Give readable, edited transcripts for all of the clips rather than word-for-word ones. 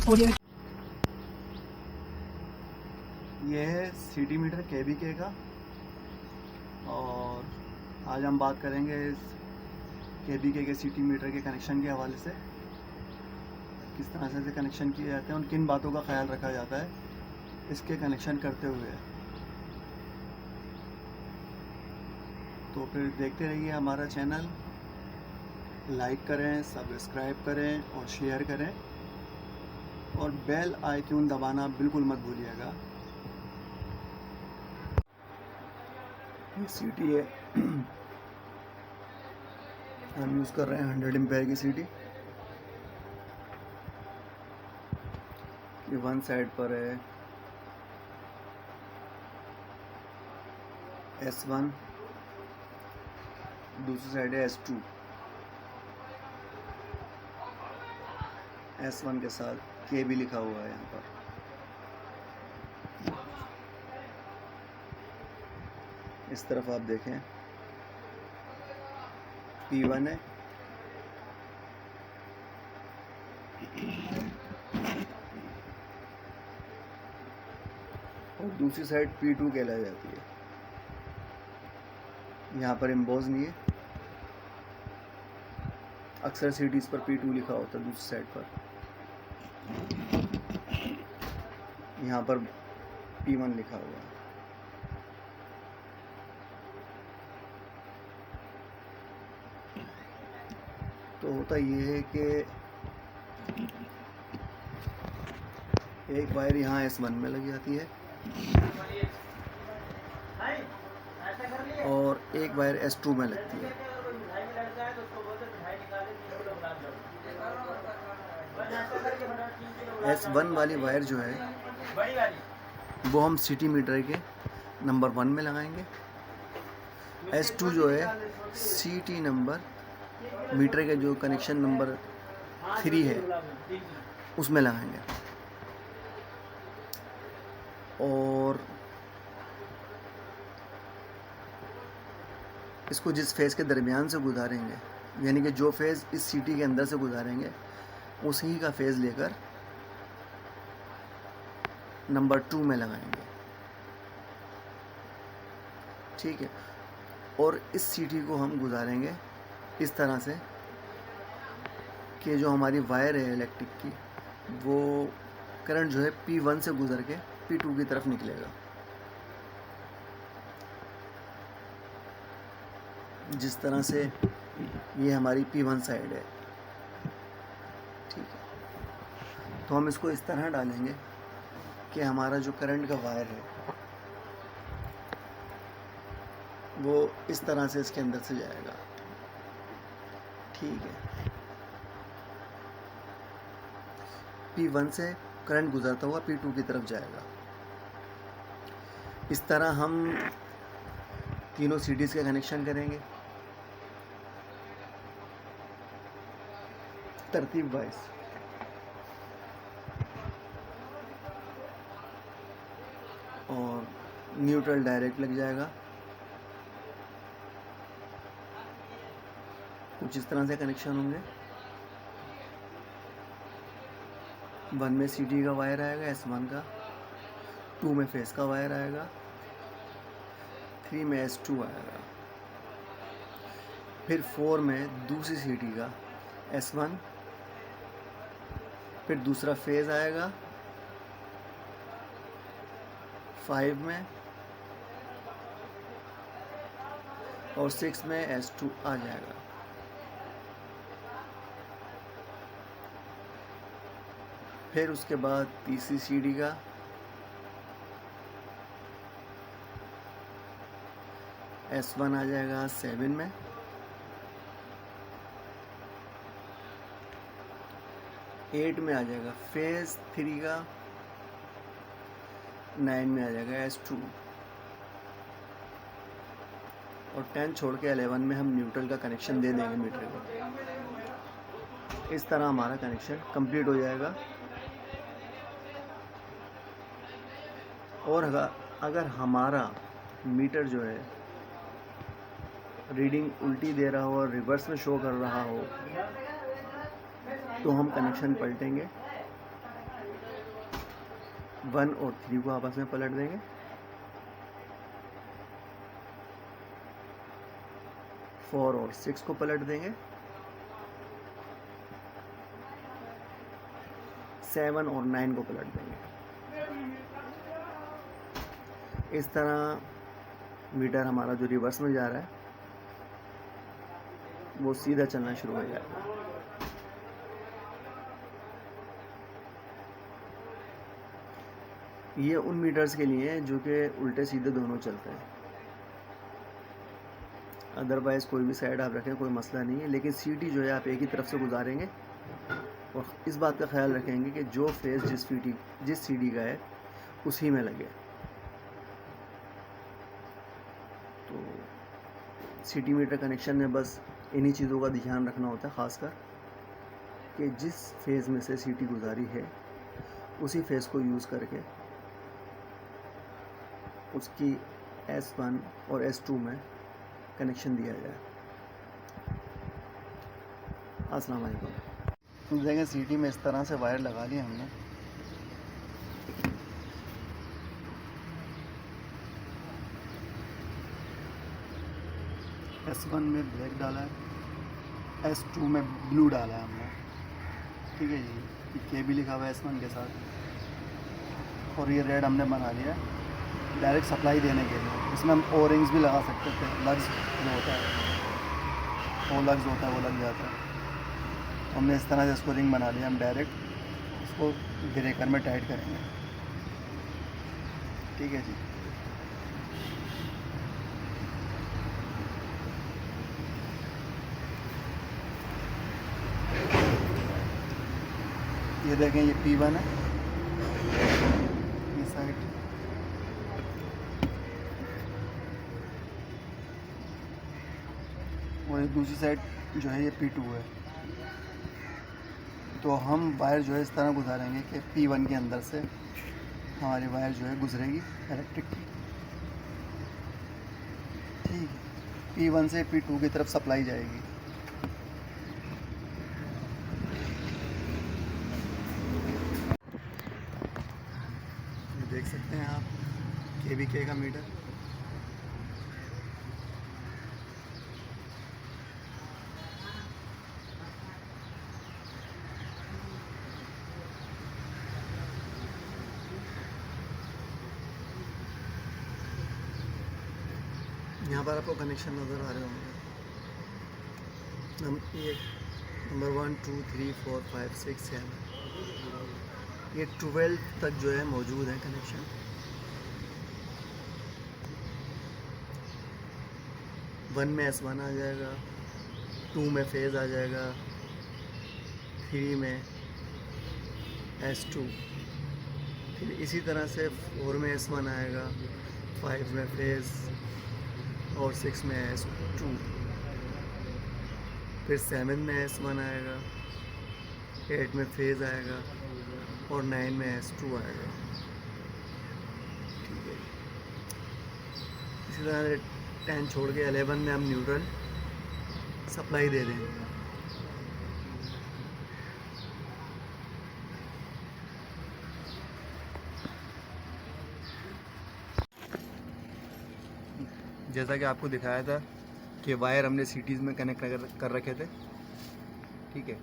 Audio. ये है city metre KBK का, और आज हम बात करेंगे इस केबीके के सिटी मीटर के कनेक्शन के हवाले से। किस तरह से कनेक्शन किए जाते हैं और किन बातों का ख्याल रखा जाता है इसके कनेक्शन करते हुए। तो फिर देखते रहिए हमारा चैनल, लाइक करें, सब्सक्राइब करें और शेयर करें, और बेल आइकन दबाना बिल्कुल मत भूलिएगा। ये सीटी है, हम यूज़ कर रहे हैं 100 एम्पेयर की सीटी। ये वन साइड पर है S1, दूसरी साइड है S2। S1 के साथ के भी लिखा हुआ है यहाँ पर। इस तरफ आप देखें P1 है, और दूसरी साइड P2 कहलाई जाती है। यहाँ पर एम्बोज नहीं है, अक्सर सीटीज़ पर P2 लिखा होता है दूसरी साइड पर। यहाँ पर P1 लिखा हुआ है। तो होता ये है कि एक वायर यहाँ S1 में लग जाती है और एक वायर S2 में लगती है। S1 वाली वायर जो है वो हम सिटी मीटर के नंबर 1 में लगाएंगे। S2 जो है सिटी नंबर मीटर के जो कनेक्शन नंबर 3 है उसमें लगाएंगे। और इसको जिस फेज़ के दरमियान से गुजारेंगे, यानी कि जो फेज़ इस सीटी के अंदर से गुजारेंगे उसी का फेज़ लेकर नंबर 2 में लगाएंगे, ठीक है। और इस सीटी को हम गुजारेंगे इस तरह से कि जो हमारी वायर है इलेक्ट्रिक की, वो करंट जो है P1 से गुजर के P2 की तरफ निकलेगा। जिस तरह से ये हमारी P1 साइड है, ठीक है। तो हम इसको इस तरह डालेंगे कि हमारा जो करंट का वायर है वो इस तरह से इसके अंदर से जाएगा, ठीक है। P1 से करंट गुजरता हुआ P2 की तरफ जाएगा। इस तरह हम तीनों सीटीज़ के कनेक्शन करेंगे तरतीब वाइज। और न्यूट्रल डायरेक्ट लग जाएगा। कुछ इस तरह से कनेक्शन होंगे। 1 में सीटी का वायर आएगा S1 का, 2 में फेस का वायर आएगा, 3 में S2 आएगा, फिर 4 में दूसरी सीटी का S1, फिर दूसरा फेज़ आएगा 5 में, और 6 में S2 आ जाएगा। फिर उसके बाद तीसरी सीडी का S1 आ जाएगा 7 में, 8 में आ जाएगा फेज़ 3 का, 9 में आ जाएगा S2, और 10 छोड़ के 11 में हम न्यूट्रल का कनेक्शन दे देंगे मीटर को। इस तरह हमारा कनेक्शन कंप्लीट हो जाएगा। और अगर हमारा मीटर जो है रीडिंग उल्टी दे रहा हो और रिवर्स में शो कर रहा हो तो हम कनेक्शन पलटेंगे 1 और 3 को आपस में पलट देंगे। 4 और 6 को पलट देंगे। 7 और 9 को पलट देंगे। इस तरह मीटर हमारा जो रिवर्स में जा रहा है वो सीधा चलना शुरू हो जाएगा। ये उन मीटर्स के लिए है जो कि उल्टे सीधे दोनों चलते हैं। अदरवाइज़ कोई भी साइड आप रखें कोई मसला नहीं है, लेकिन सीटी जो है आप एक ही तरफ से गुजारेंगे और इस बात का ख्याल रखेंगे कि जो फेस जिस सीडी का है उसी में लगे। तो सीटी मीटर कनेक्शन में बस इन्हीं चीज़ों का ध्यान रखना होता है, ख़ासकर कि जिस फेज़ में से सीटी गुजारी है उसी फेज़ को यूज़ करके उसकी S1 और S2 में कनेक्शन दिया जाए। अस्सलाम वालेकुम। देखिए सीटी में इस तरह से वायर लगा लिया हमने। S1 में ब्लैक डाला है, S2 में ब्लू डाला है हमने। ठीक है जी, के भी लिखा हुआ है S1 के साथ, और ये रेड हमने बना लिया है डायरेक्ट सप्लाई देने के लिए। इसमें हम ओ रिंग्स भी लगा सकते थे, लग्स जो होता है वो लग्स होता है वो लग जाता है। हमने इस तरह से इसको रिंग बना लिया। हम डायरेक्ट इसको ब्रेकर में टाइट करेंगे। ठीक है जी। ये देखें ये P1 है, ये साइड, और दूसरी साइड जो है ये P2 है। तो हम वायर जो है इस तरह गुजारेंगे कि P1 के अंदर से हमारी वायर जो है गुजरेगी इलेक्ट्रिक की। ठीक है, P1 से P2 की तरफ सप्लाई जाएगी। देख सकते हैं आप KVK का मीटर। यहाँ पर आपको कनेक्शन नज़र आ रहे होंगे। ये नंबर 1 2 3 4 5 6 7, ये 12 तक जो है मौजूद है कनेक्शन। वन में S1 आ जाएगा, 2 में फेज़ आ जाएगा, 3 में S2, फिर इसी तरह से 4 में S1 आएगा, 5 में फेज़ और 6 में S2, फिर 7 में S1 आएगा, 8 में फेज़ आएगा और 9 में S2 आएगा। ठीक है, इसी तरह 10 छोड़ के 11 में हम न्यूट्रल सप्लाई दे देंगे। जैसा कि आपको दिखाया था कि वायर हमने सीटीज़ में कनेक्ट कर रखे थे। ठीक है,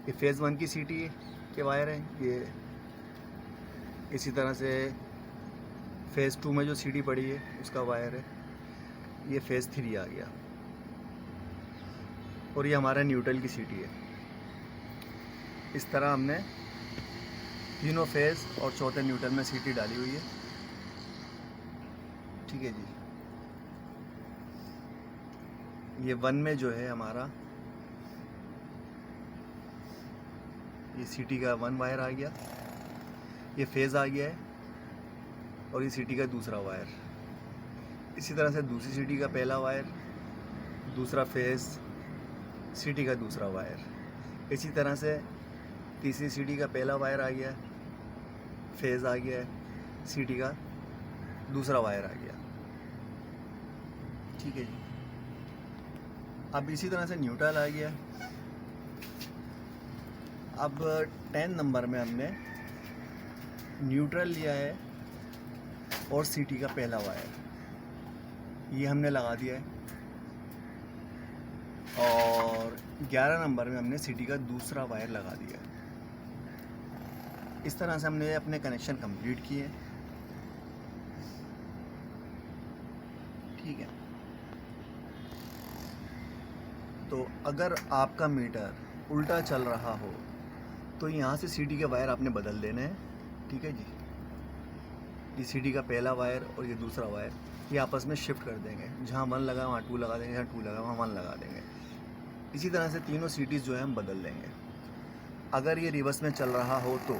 ये फेज़ 1 की सीटी के वायर हैं। ये इसी तरह से फेज़ 2 में जो सीटी पड़ी है उसका वायर है। ये फेज़ 3 आ गया और ये हमारा न्यूट्रल की सीटी है। इस तरह हमने तीनों फेज़ और चौथे न्यूट्रल में सीटी डाली हुई है। ठीक है जी, ये 1 में जो है हमारा ये सीटी का 1 वायर आ गया, ये फेज़ आ गया है और ये सीटी का दूसरा वायर। इसी तरह से दूसरी सीटी का पहला वायर, दूसरा फेज़, सीटी का दूसरा वायर। इसी तरह से तीसरी सीटी का पहला वायर आ गया, फेज़ आ गया है, सीटी का दूसरा वायर आ गया। ठीक है जी, अब इसी तरह से न्यूट्रल आ गया। अब 10 नंबर में हमने न्यूट्रल लिया है और सीटी का पहला वायर ये हमने लगा दिया है, और 11 नंबर में हमने सीटी का दूसरा वायर लगा दिया है। इस तरह से हमने अपने कनेक्शन कंप्लीट किए। ठीक है, तो अगर आपका मीटर उल्टा चल रहा हो तो यहाँ से सीटी के वायर आपने बदल देने हैं। ठीक है जी, ये सीटी का पहला वायर और ये दूसरा वायर ये आपस में शिफ्ट कर देंगे। जहाँ 1 लगा वहाँ 2 लगा देंगे, जहाँ 2 लगा वहाँ 1 लगा देंगे। इसी तरह से तीनों सीटीज़ जो है हम बदल देंगे। अगर ये रिवर्स में चल रहा हो तो